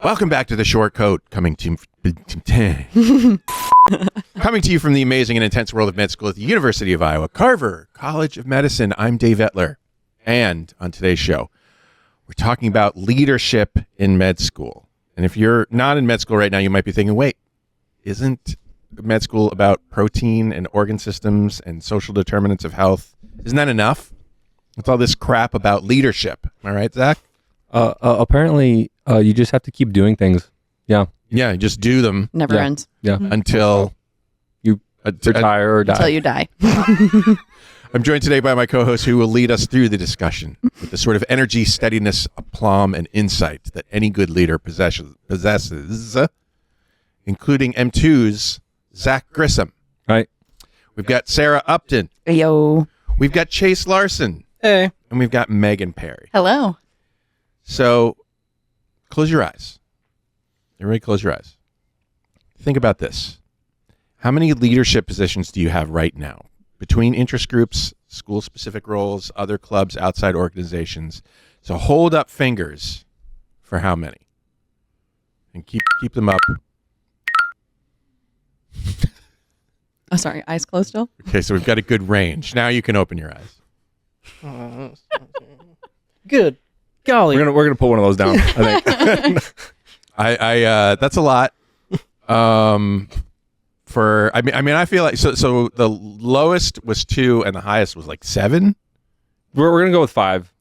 Welcome back to the Short Coat, coming to you from the amazing and intense world of med school at the University of Iowa, Carver College of Medicine. I'm Dave Etler, and on today's show, we're talking about leadership in med school. And if you're not in med school right now, you might be thinking, wait, isn't med school about protein and organ systems and social determinants of health? Isn't that enough? It's all this crap about leadership. Am I right, Zach? Apparently, you just have to keep doing things. Yeah. Yeah, just do them. Never ends. Yeah. Until you retire or die. Until you die. I'm joined today by my co-host who will lead us through the discussion with the sort of energy, steadiness, aplomb, and insight that any good leader possesses, including M2's Zach Grissom. Right. We've got Sarah Upton. Yo. We've got Chase Larson. Hey. And we've got Megan Perry. Hello. So close your eyes. Everybody close your eyes. Think about this. How many leadership positions do you have right now? Between interest groups, school-specific roles, other clubs, outside organizations. So hold up fingers for how many. And keep them up. Oh, sorry. Eyes closed still? Okay, so we've got a good range. Now you can open your eyes. Good. Golly. We're gonna put one of those down, I think. I that's a lot. I feel like so the lowest was 2 and the highest was like 7. We're gonna go with 5.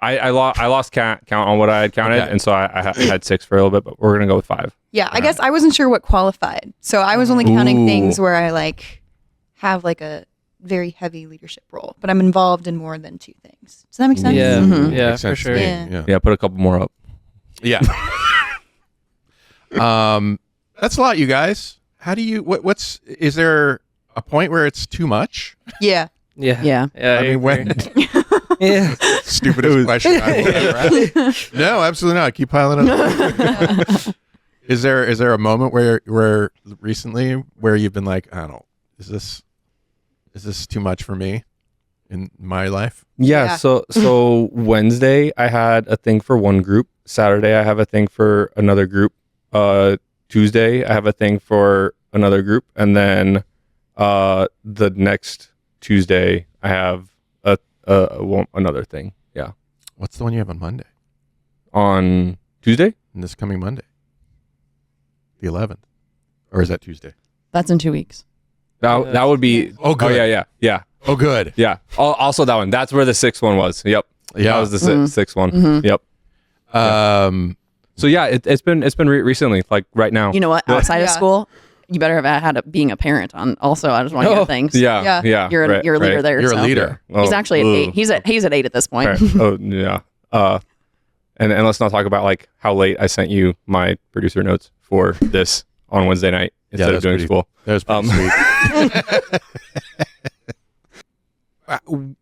I lost count on what I had counted, Okay. and so I had 6 for a little bit, but we're gonna go with 5. Yeah, I guess I wasn't sure what qualified. So I was only counting things where I have a very heavy leadership role, but I'm involved in more than 2 things. Does that make sense? Yeah, Mhm. yeah, Makes for sense to sure. me. Yeah. Yeah. Put a couple more up. Yeah. That's a lot, you guys. How do you is there a point where it's too much? Yeah. Yeah. Yeah. Yeah. I mean, when Yeah. stupidest question I've ever asked. No, absolutely not. Keep piling up. Is there a moment where recently where you've been like, I don't know, is this too much for me in my life? Yeah. Yeah. So Wednesday I had a thing for one group. Saturday I have a thing for another group. Tuesday I have a thing for another group, and then the next Tuesday I have another thing. Yeah. What's the one you have on Monday? On Tuesday? This coming Monday, the 11th, or is that Tuesday? That's in 2 weeks. That would be. Oh, good. Yeah. Oh, good. Yeah. Also that one. That's where the 6th one was. Yep. Yeah. That was the 6th one. Mhm. Yep. So yeah, it's been recently, like right now. You know what? Outside of Yeah. school, you better have had being a parent on. Also, I just want to hear things. Yeah. You're a leader there. you're a so. leader. He's actually at 8. He's at 8 at this point. Right. Oh yeah. And let's not talk about like how late I sent you my producer notes for this on Wednesday night instead of that's doing pretty- school. That was pretty sweet.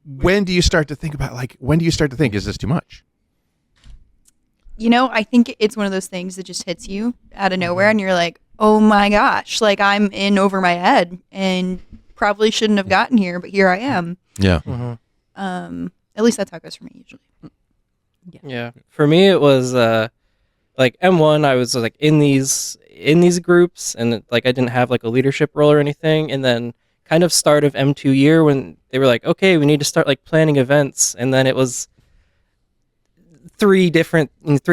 When do you start to think, is this too much? I think it's one of those things that just hits you out of nowhere and you're like, oh my gosh, I'm in over my head and probably shouldn't have gotten here, but here I am. Yeah. Mhm. At least that's how it goes for me usually. Yeah. For me, it was like M1. I was like in these groups, and I didn't have like a leadership role or anything. And then kind of start of M2 year when they were like, okay, we need to start like planning events, and then it was 3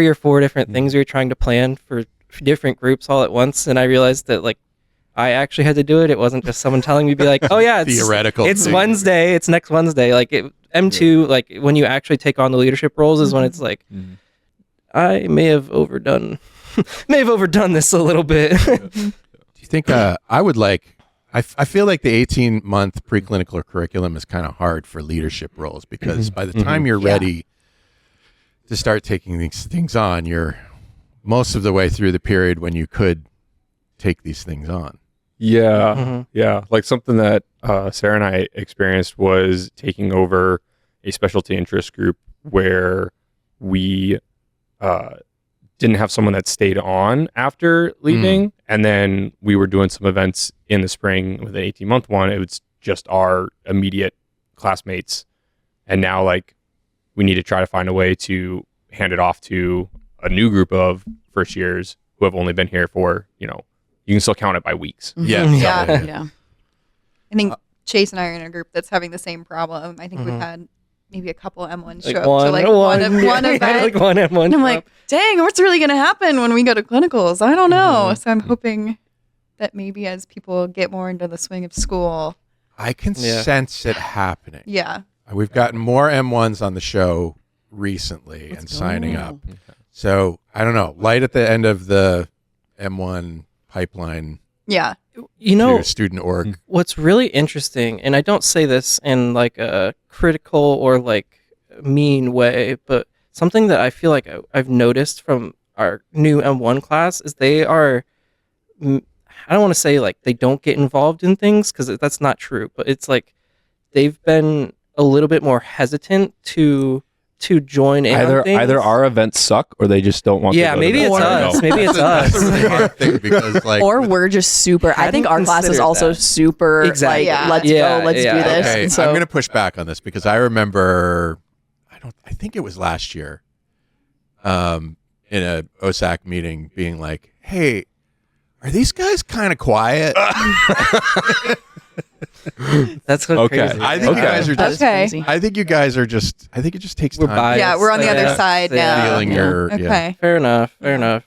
or 4 different things we were trying to plan for different groups all at once, and I realized that I actually had to do it. It wasn't just someone telling me, be like, oh yeah, it's Theoretical. It's thing. Wednesday. It's next Wednesday. M2, when you actually take on the leadership roles is when it's like, I may have overdone this a little bit. Do you think I would I feel like the 18-month preclinical curriculum is kind of hard for leadership roles because by the time you're ready to start taking these things on, you're most of the way through the period when you could take these things on. Yeah. Mhm. Yeah. Like something that Sarah and I experienced was taking over a specialty interest group where we didn't have someone that stayed on after leaving. And then we were doing some events in the spring with an 18-month one. It was just our immediate classmates. And now we need to try to find a way to hand it off to a new group of first years who have only been here for, you can still count it by weeks. Yeah. Yeah. Yeah. I think Chase and I are in a group that's having the same problem. I think we've had maybe a couple M1s Like show up to one event. like one M1. And I'm like, dang, what's really going to happen when we go to clinicals? I don't know. So I'm hoping that maybe as people get more into the swing of school. I can sense it happening. Yeah. We've gotten more M1s on the show recently and signing up. So I don't know, light at the end of the M1 pipeline Yeah. to student org. What's really interesting, and I don't say this in like a critical or like mean way, but something that I feel like I've noticed from our new M1 class is they are, I don't want to say like they don't get involved in things because that's not true, but it's like they've been a little bit more hesitant to join in on things. Either our events suck or they just don't want to go to maybe them. it's us. Maybe it's That's a us. really hard thing because like Or we're just super. I think our class is considered also that. super. Exactly. Like, let's Yeah, go. Let's yeah. do this. okay, And so I'm going to push back on this because I remember I think it was last year in a OSAC meeting being like, "Hey, are these guys kind of quiet?" That's so Okay. crazy. I think you guys are That's just Okay. crazy. I think you guys are just I think it just takes We're time biased. Yeah, we're on the other Yeah. side Yeah. now. feeling your Okay. Fair enough. Fair enough.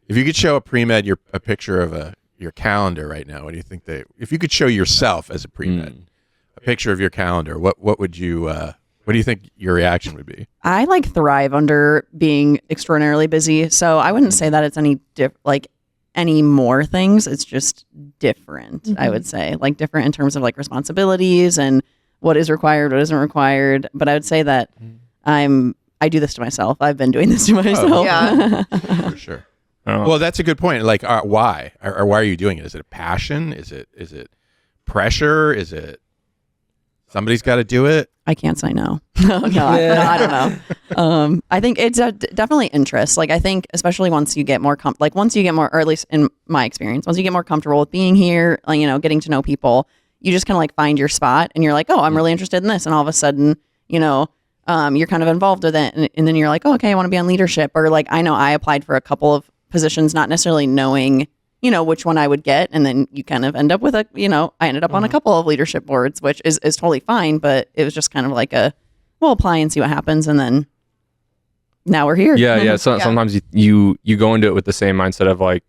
If you could show a pre-med a picture of your calendar right now, what do you think if you could show yourself as a pre-med a picture of your calendar, what would you what do you think your reaction would be? I like thrive under being extraordinarily busy. So I wouldn't say that it's any more things. It's just different. I would say like different in terms of like responsibilities and what is required, what isn't required. But I would say that I do this to myself. I've been doing this to myself. Yeah. For sure. Oh. Well, that's a good point. Like, why? Or why are you doing it? Is it a passion? Is it pressure? Is it somebody's got to do it? I can't say no. No, I don't know. I think it's definitely interest. Like I think, especially once you get more, or at least in my experience, once you get more comfortable with being here, like, getting to know people, you just kind of like find your spot, and you're like, oh, I'm really interested in this, and all of a sudden, you're kind of involved with it, and then you're like, oh, okay, I want to be on leadership, or like I know I applied for a couple of positions, not necessarily knowing which one I would get. And then you kind of end up with I ended up on a couple of leadership boards, which is totally fine. But it was just kind of like we'll apply and see what happens. And then now we're here. Yeah. So Yeah. sometimes you go into it with the same mindset of like,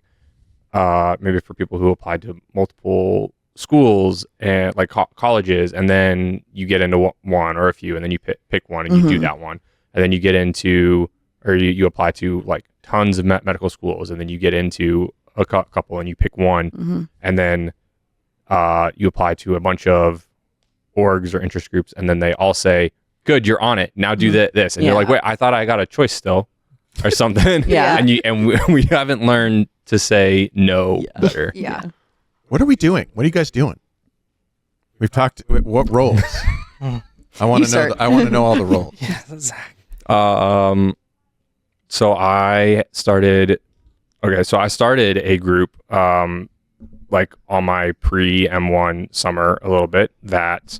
maybe for people who applied to multiple schools and like colleges, and then you get into one or a few, and then you pick one and you do that one. And then you get into, or you apply to like tons of medical schools, and then you get into a couple and you pick one, and then you apply to a bunch of orgs or interest groups, and then they all say, good, you're on it, now do this, and you're like, wait, I thought I got a choice still or something. Yeah. and we haven't learned to say no better. Yeah. What are we doing? What are you guys doing? We've talked. What roles? I want You to know. start. I want to know all the roles. Zach. So I started a group like on my pre M1 summer a little bit that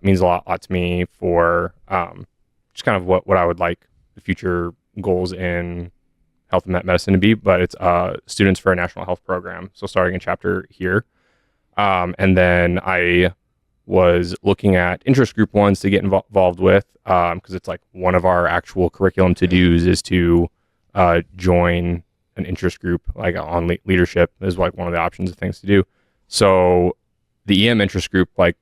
means a lot to me for just kind of what I would like the future goals in health and medicine to be, but it's Students for a National Health Program. So starting a chapter here. And then I was looking at interest group ones to get involved with, because it's like one of our actual curriculum to-dos is to join an interest group, like on leadership is like one of the options of things to do. So the EM interest group, like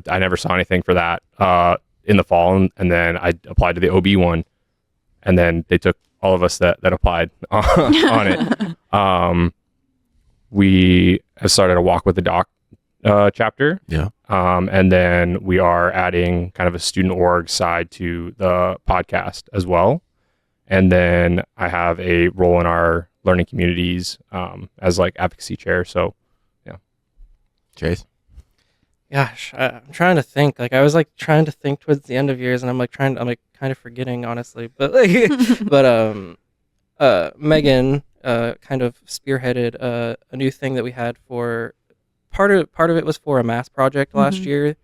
I never saw anything for that in the fall, and then I applied to the OB one, and then they took all of us that applied on it. We have started a Walk with the Doc chapter. Yeah. And then we are adding kind of a student org side to the podcast as well. And then I have a role in our learning communities as like advocacy chair. So, yeah. Chase. Gosh, I'm trying to think. Like I was like trying to think towards the end of years, and I'm like kind of forgetting, honestly. But like, Megan kind of spearheaded a new thing that we had for part of it was for a math project last year.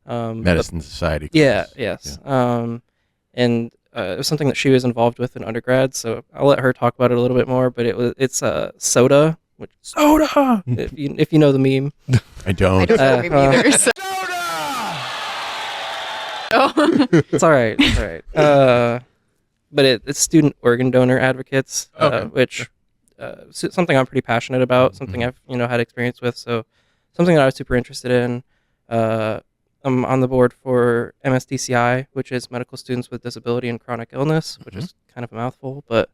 Medicine Society. Yeah. class. Yes. And it was something that she was involved with in undergrad, so I'll let her talk about it a little bit more. But it's soda, which soda. if you know the meme. I don't. I don't know maybe either. So. It's all right. It's all right. But it's student organ donor advocates, which something I'm pretty passionate about, something I've had experience with, so something that I was super interested in. I'm on the board for MSDCI, which is Medical Students with Disability and Chronic Illness, which is kind of a mouthful, but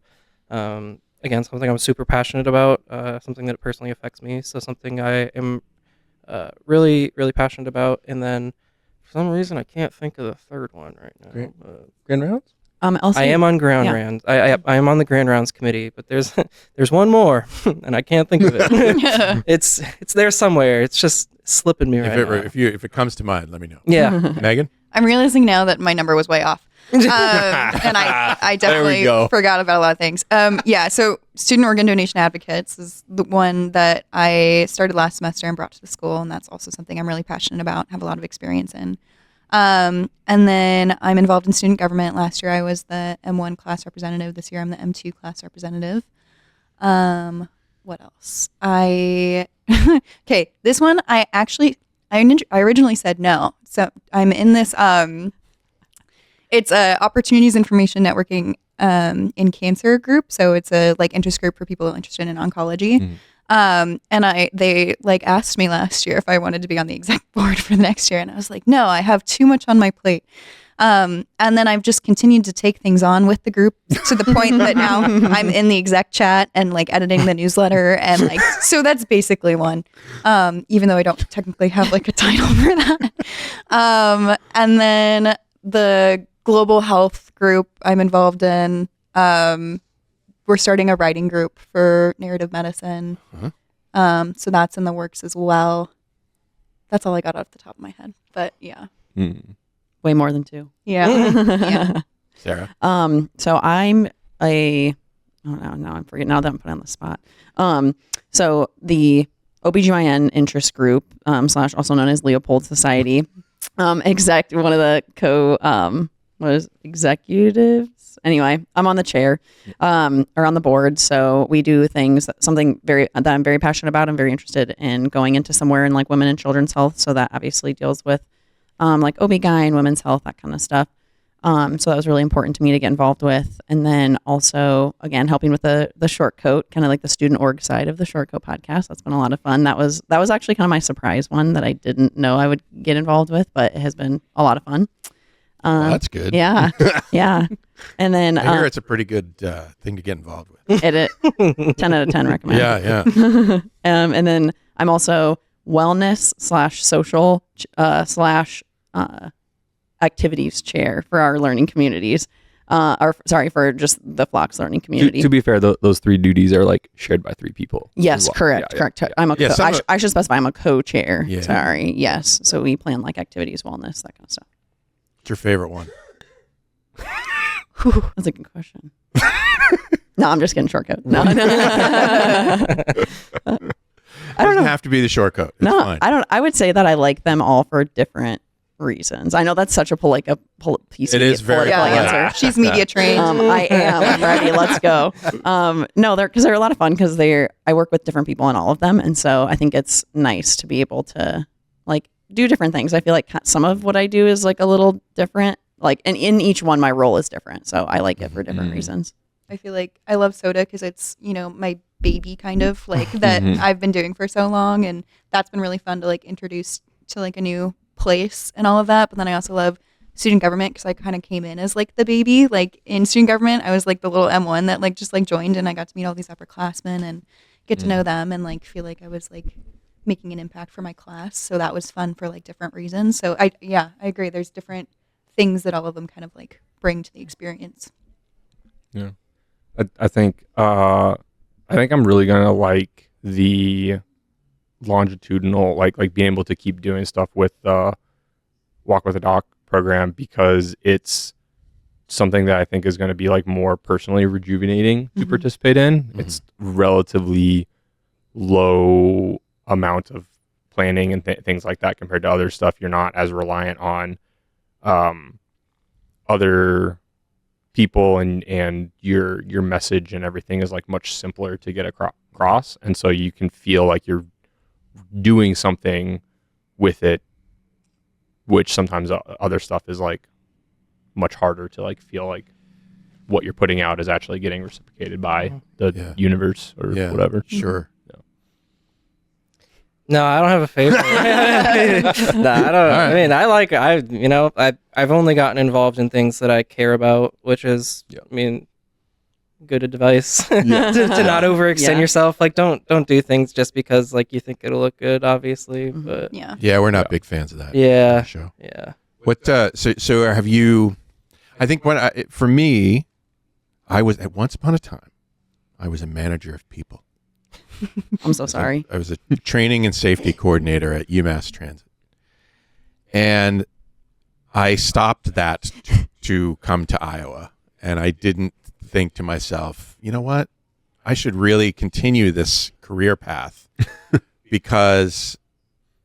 again, something I'm super passionate about, something that personally affects me, so something I am really, really passionate about. And then for some reason, I can't think of the third one right now. Grand Rounds? Also, I am on Ground Rounds. I am on the Grand Rounds committee, but there's one more, and I can't think of it. It's there somewhere. It's just slipping me right now. If it comes to mind, let me know. Yeah. Megan? I'm realizing now that my number was way off. And I definitely forgot about a lot of things. So Student Organ Donation Advocates is the one that I started last semester and brought to the school, and that's also something I'm really passionate about, have a lot of experience in. And then I'm involved in student government. Last year I was the M1 class representative. This year I'm the M2 class representative. What else? This one I originally said no. So I'm in this, it's a opportunities information networking in cancer group. So it's a interest group for people interested in oncology. And they asked me last year if I wanted to be on the exec board for the next year. And I was like, no, I have too much on my plate. And then I've just continued to take things on with the group to the point that now I'm in the exec chat and editing the newsletter. And so that's basically one, even though I don't technically have a title for that. And then the global health group I'm involved in, we're starting a writing group for narrative medicine. So that's in the works as well. That's all I got off the top of my head. But yeah. way more than 2. Yeah. Sarah? So I'm I'm forgetting now that I'm put on the spot. So the OBGYN interest group, / also known as Leopold Society, one of the executives. Anyway, I'm on the chair, or on the board. So we do things, that I'm very passionate about. I'm very interested in going into somewhere in women and children's health. So that obviously deals with OB-GYN, women's health, that kind of stuff. So that was really important to me to get involved with. And then also, again, helping with the Short Coat, kind of the student org side of the Short Coat podcast. That's been a lot of fun. That was actually kind of my surprise one that I didn't know I would get involved with, but it has been a lot of fun. Well, that's good. Yeah. Yeah. And then I hear it's a pretty good thing to get involved with. 10 out of 10 recommend. Yeah. And then I'm also wellness / social / activities chair for our learning communities. For just the Flocks learning community. To be fair, those 3 duties are shared by 3 people. Yes, well. correct. I'm a I should specify I'm a co-chair. Yeah. Sorry. Yes. So we plan activities, wellness, that kind of stuff. What's your favorite one? That's a good question. No, I'm just kidding. Short Coat. No. It doesn't have to be the Short Coat. It's fine. I don't. I would say that I like them all for different reasons. I know that's such a piece. It is very political polite. answer. She's media trained. I am. I'm ready. Let's go. No, they're a lot of fun because I work with different people in all of them, and so I think it's nice to be able to do different things. I feel like some of what I do is a little different. And in each one, my role is different, so I like it for different reasons. I feel like I love soda because it's my baby kind of that I've been doing for so long, and that's been really fun to introduce to a new place and all of that. But then I also love student government because I kind of came in as the baby. In student government, I was the little M1 that just joined, and I got to meet all these upperclassmen and get to know them and feel like I was making an impact for my class. So that was fun for different reasons. So I agree. There's different things that all of them kind of bring to the experience. Yeah, I think I'm really gonna like the longitudinal, being able to keep doing stuff with the Walk with a Doc program because it's something that I think is going to be more personally rejuvenating to participate in. It's relatively low amount of planning and things like that compared to other stuff. You're not as reliant on other people and your message and everything is like much simpler to get across, and so you can feel like you're doing something with it, which sometimes other stuff is like much harder to like feel like what you're putting out is actually getting reciprocated by the universe or whatever. Sure. No, I don't have a favorite. No, I don't. Right. I mean, I've only gotten involved in things that I care about, which is, I mean, good advice to not overextend yourself. Like, don't do things just because like you think it'll look good, obviously. But Yeah, we're not big fans of that. yeah, Show. yeah. What? So have you? I think for me, I was at once upon a time, I was a manager of people. I'm so sorry. I was a training and safety coordinator at UMass Transit, and I stopped that to come to Iowa, and I didn't think to myself, you know what? I should really continue this career path because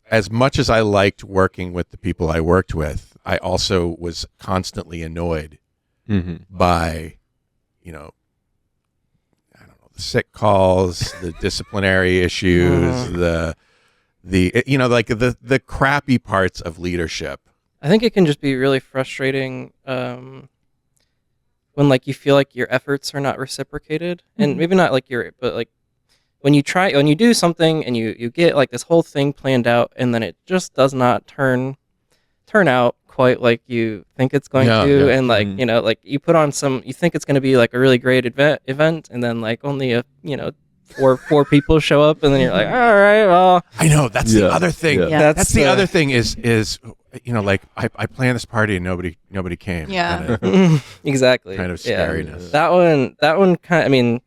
as much as I liked working with the people I worked with, I also was constantly annoyed by, the sick calls, the disciplinary issues, the crappy parts of leadership. I think it can just be really frustrating when like you feel like your efforts are not reciprocated, and maybe not like but like when you do something and you get like this whole thing planned out, and then it just does not turn out quite like you think it's going to, and like like you put on you think it's going to be like a really great event, and then like only four people show up, and then you're like, all right, well, I know that's the other thing. Yeah. That's the other thing is like I planned this party and nobody came. Yeah. exactly. Kind of scariness. That one kind of, I mean,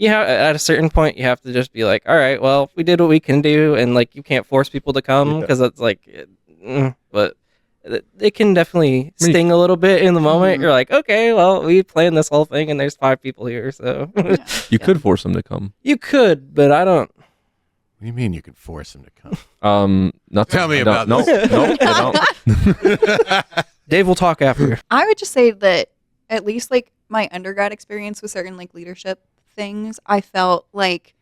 at a certain point you have to just be like, all right, well, we did what we can do, and like you can't force people to come because it's like, but it can definitely sting a little bit in the moment. You're like, okay, well, we planned this whole thing and there's 5 people here, so You could force them to come. you could, but I don't. What do you mean you can force them to come? Not Tell me about no, this. no, I don't. Dave will talk after. I would just say that at least like my undergrad experience with certain like leadership things, I felt like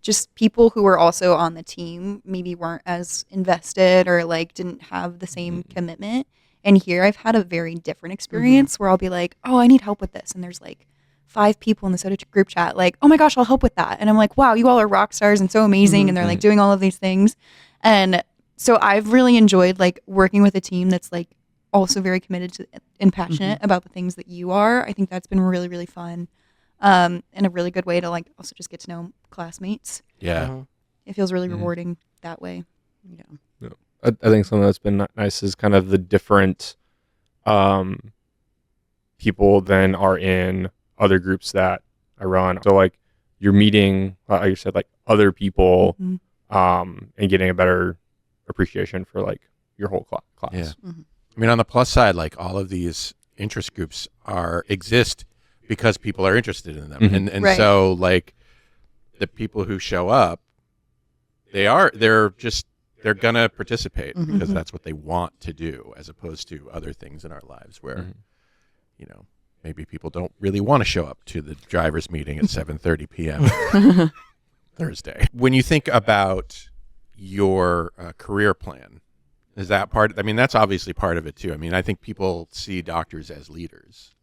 just people who were also on the team maybe weren't as invested or like didn't have the same commitment. And here I've had a very different experience where I'll be like, oh, I need help with this. And there's like 5 people in the Soda group chat like, oh my gosh, I'll help with that. And I'm like, wow, you all are rock stars and so amazing. And they're like doing all of these things. And so I've really enjoyed like working with a team that's like also very committed to and passionate about the things that you are. I think that's been really, really fun. And a really good way to like also just get to know classmates. Yeah. It feels really rewarding that way. Yeah. I think something that's been nice is kind of the different people then are in other groups that I run. So like you're meeting, like you said, like other people and getting a better appreciation for like your whole class. Yeah. I mean, on the plus side, like all of these interest groups exist because people are interested in them. And Right. so like the people who show up, they're gonna participate because that's what they want to do, as opposed to other things in our lives where, maybe people don't really want to show up to the driver's meeting at 7:30 p.m. Thursday. When you think about your career plan, is that part? I mean, that's obviously part of it too. I mean, I think people see doctors as leaders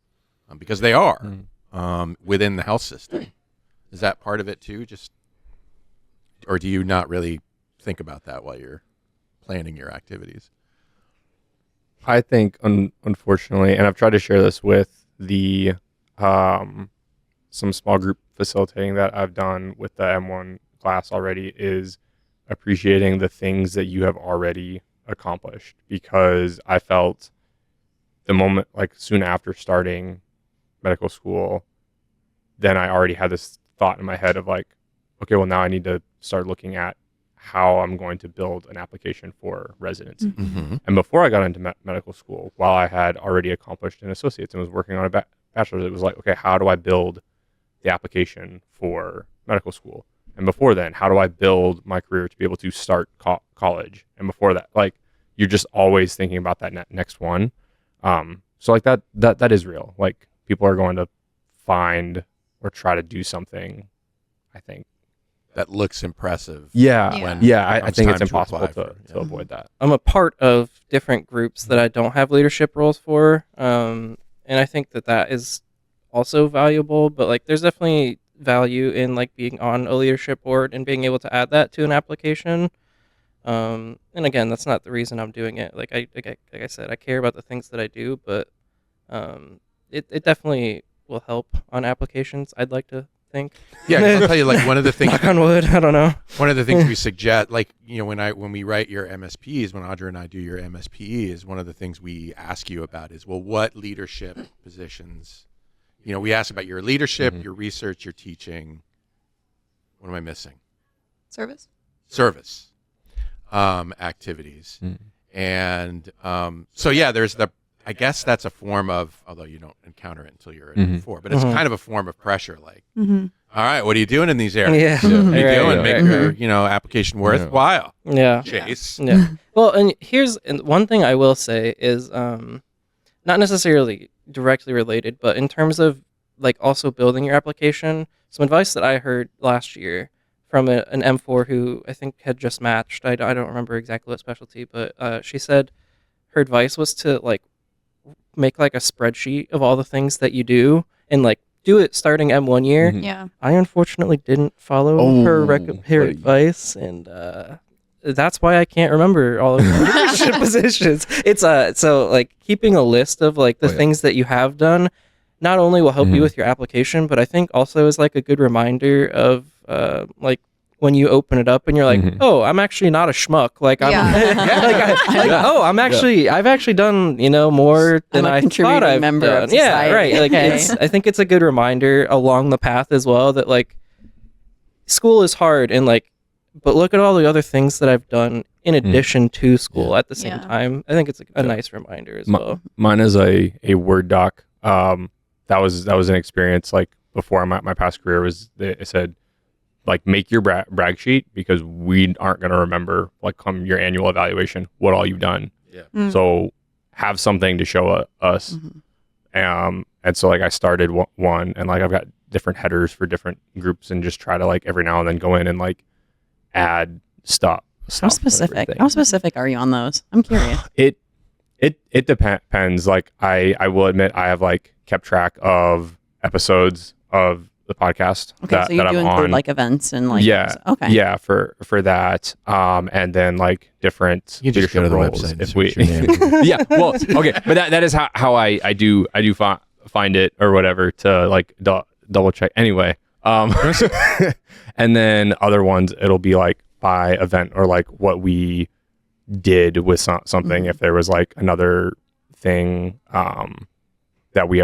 because they are within the health system. Is that part of it too? Or do you not really think about that while you're planning your activities? I think, unfortunately, and I've tried to share this with the some small group facilitating that I've done with the M1 class already, is appreciating the things that you have already accomplished, because I felt the moment, like soon after starting medical school, then I already had this thought in my head of like, okay, well now I need to start looking at how I'm going to build an application for residency. And before I got into medical school, while I had already accomplished an associate's and was working on a bachelor's, it was like, okay, how do I build the application for medical school? And before then, how do I build my career to be able to start college? And before that, like, you're just always thinking about that next one. So like that is real. Like people are going to find or try to do something, I think. That looks impressive. Yeah. Yeah. Yeah. I comes think time it's to impossible apply to, for, to avoid that. I'm a part of different groups that I don't have leadership roles for, and I think that is also valuable. But like, there's definitely value in like being on a leadership board and being able to add that to an application. And again, that's not the reason I'm doing it. Like I said, I care about the things that I do, but it definitely will help on applications, I'd like to think. Yeah, 'cause I'll tell you, like, one of the things Knock on wood, I don't know. one of the things we suggest, like, you know, when we write your MSPs, when Audra and I do your MSPs, one of the things we ask you about is, well, what leadership positions, you know, we ask about your leadership, your research, your teaching. What am I missing? Service. Service activities. And so, yeah, there's I guess that's a form of, although you don't encounter it until you're in four, but it's kind of a form of pressure. Like, all right, what are you doing in these areas? Yeah. What are you Right, doing? right, Make right. your, application worthwhile. Yeah. Chase. Yeah. Well, and one thing I will say is not necessarily directly related, but in terms of like also building your application, some advice that I heard last year from an M4 who I think had just matched. I don't remember exactly what specialty, but she said her advice was to like make like a spreadsheet of all the things that you do and like do it starting M1 year. Yeah. I unfortunately didn't follow her advice, and that's why I can't remember all of the leadership positions. It's so like keeping a list of like the things that you have done not only will help you with your application, but I think also is like a good reminder of like when you open it up and you're like, oh, I'm actually not a schmuck. Like I'm I've actually done, you know, more than I thought I've member done. of society. Yeah, right. Like I think it's a good reminder along the path as well that like school is hard and like, but look at all the other things that I've done in addition to school at the same time. I think it's a nice reminder as well. Mine is a Word doc. That was an experience like before my past career was it said like make your brag sheet because we aren't going to remember like come your annual evaluation what all you've done. Yeah. So have something to show us. And so like I started one and like I've got different headers for different groups and just try to like every now and then go in and like add stuff. How specific? How specific are you on those? I'm curious. It depends. Like I will admit I have like kept track of episodes of the podcast Okay, so you do include like events and like for that and then like different You just go to the roles website if and we search your name. yeah well okay but that is how I do find it or whatever to like double check anyway and then other ones it'll be like by event or like what we did with something if there was like another thing that we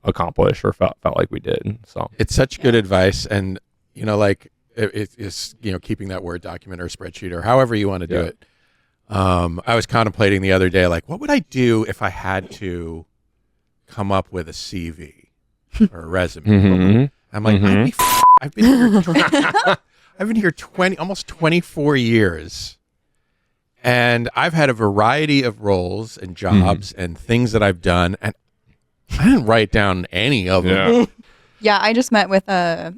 accomplished or felt like we did. So it's such good advice, and you know, like it's you know, keeping that Word document or spreadsheet or however you want to do it. I was contemplating the other day, like, what would I do if I had to come up with a CV or a resume? I'm like, I've been here almost 24 years. And I've had a variety of roles and jobs and things that I've done, and I didn't write down any of them. Yeah, I just met with a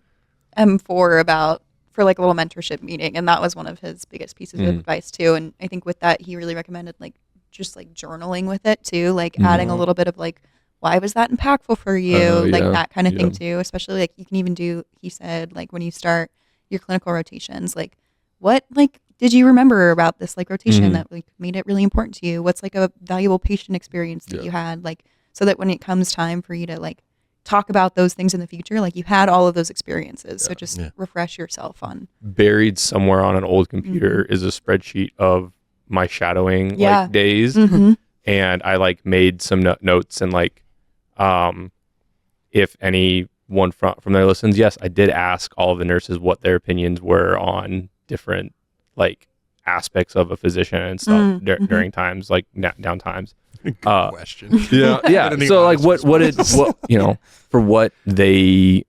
M4 for like a little mentorship meeting, and that was one of his biggest pieces of advice too. And I think with that, he really recommended like just like journaling with it too, like adding a little bit of like, why was that impactful for you, like that kind of thing too. Especially like you can even do, he said, like when you start your clinical rotations, like what like did you remember about this like rotation that like made it really important to you? What's like a valuable patient experience that you had, like so that when it comes time for you to like talk about those things in the future, like you had all of those experiences. So just refresh yourself on. Buried somewhere on an old computer is a spreadsheet of my shadowing like days, and I like made some notes and like if anyone from there listens, yes, I did ask all of the nurses what their opinions were on different like aspects of a physician and stuff during times like down times. Good question. Yeah. So like what you know, for what they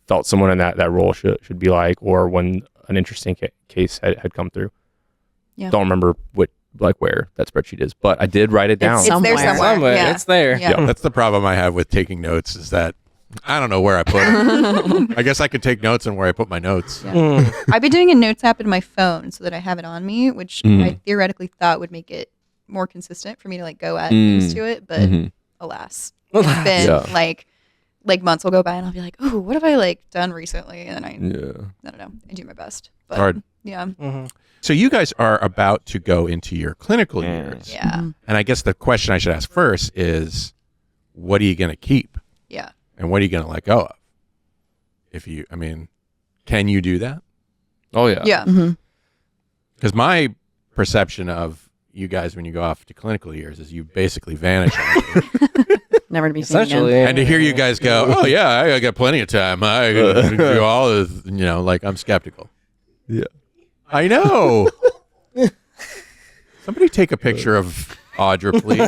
felt someone in that role should be like, or when an interesting case had come through. Yeah. Don't remember like where that spreadsheet is, but I did write it down. It's It's there Somewhere. somewhere. Yeah. It's there. Yeah. That's the problem I have with taking notes is that I don't know where I put it. I guess I could take notes on where I put my notes. Mm. I've been doing a notes app in my phone so that I have it on me, which I theoretically thought would make it more consistent for me to like go add things to it, but Mhm. alas, Alas. it's been Yeah. like months will go by and I'll be like, "Ooh, what have I like done recently?" And then Yeah. I don't know, I do my best, but Hard. yeah, Mhm. So you guys are about to go into your clinical years. yeah, And I guess the question I should ask first is, what are you going to keep? yeah. And what are you going to let go of? Can you do that? Oh yeah. Yeah. Mhm. Because my perception of you guys when you go off to clinical years is you basically vanish. Never to be seen again. Essentially. And to hear you guys go, oh yeah, I got plenty of time. I can do all this, like I'm skeptical. Yeah. I know. Somebody take a picture of Audra, please.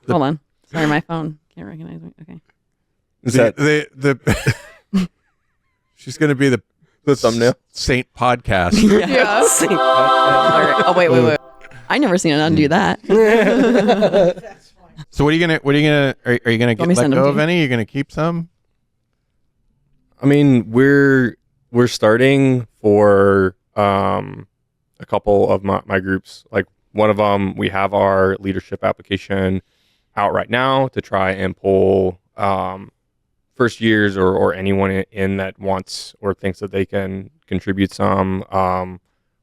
Hold on. Sorry, my phone can't recognize me. Okay. Is that the she's going to be the thumbnail? Saint podcast. Yeah. Alright. Oh wait. I never seen it undo that. So are you gonna are you gonna Want me to let send them go to of you? any? You're gonna keep some? I mean, we're starting for a couple of my groups. Like one of them, we have our leadership application out right now to try and pull first years or anyone in that wants or thinks that they can contribute some.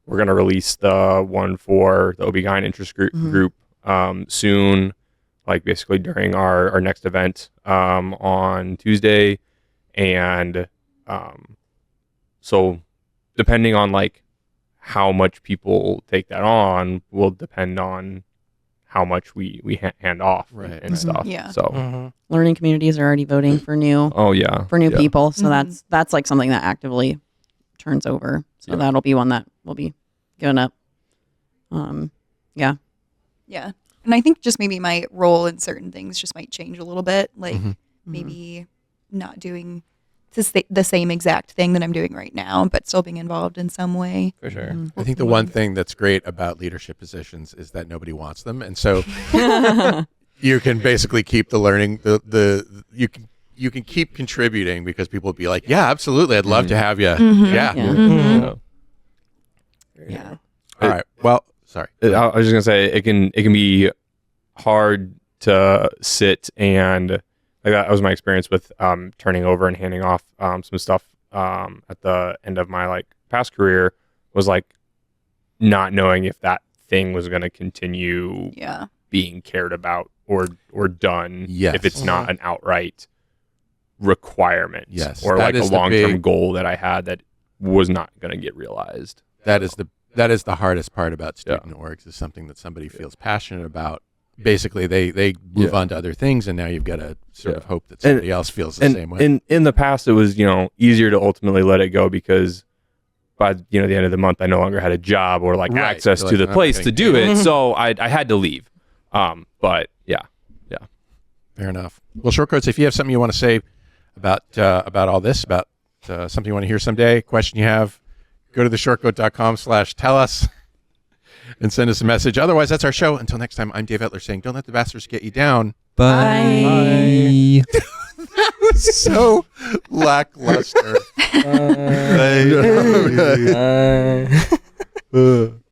We're going to release the one for the OB-GYN interest group soon, like basically during our next event on Tuesday. And so depending on like how much people take that on will depend on how much we hand off Right. and stuff. Yeah. So, Mhm. Learning communities are already voting for new oh yeah. Yeah. people, so Mhm. that's like something that actively turns over. So Yeah. that'll be one that will be given up. Yeah. Yeah. And I think just maybe my role in certain things just might change a little bit. Like Mhm. maybe not doing the same exact thing that I'm doing right now, but still being involved in some way. For sure. Mhm. I think the one thing that's great about leadership positions is that nobody wants them, and so you can basically keep the learning. You can keep contributing because people will be like, "Yeah, absolutely, I'd love to have you." Mhm. Yeah. Yeah. Mhm. Yeah. Yeah. All right. Well, sorry. I was just gonna say it can be hard to sit and like that was my experience with turning over and handing off some stuff at the end of my like past career was like not knowing if that thing was going to continue Yeah. being cared about or done Yes. if it's not an outright requirement Yes, or that like a is the long-term big- goal that I had that was not going to get realized. That is the hardest part about student orgs is something that somebody feels passionate about. Basically, they move on to other things, and now you've got to sort of hope that somebody else feels the same way. In the past, it was easier to ultimately let it go because by the end of the month, I no longer had a job or like Right. access You're to like, the "I'm not place getting to do it, so I had to leave. But yeah, Fair enough. Well, Shortcoats, if you have something you want to say about all this, about something you want to hear someday, question you have, go to theshortcoat.com/tell us and send us a message. Otherwise, that's our show. Until next time, I'm Dave Etler saying, don't let the bastards get you down. Bye. That was so lackluster. Bye.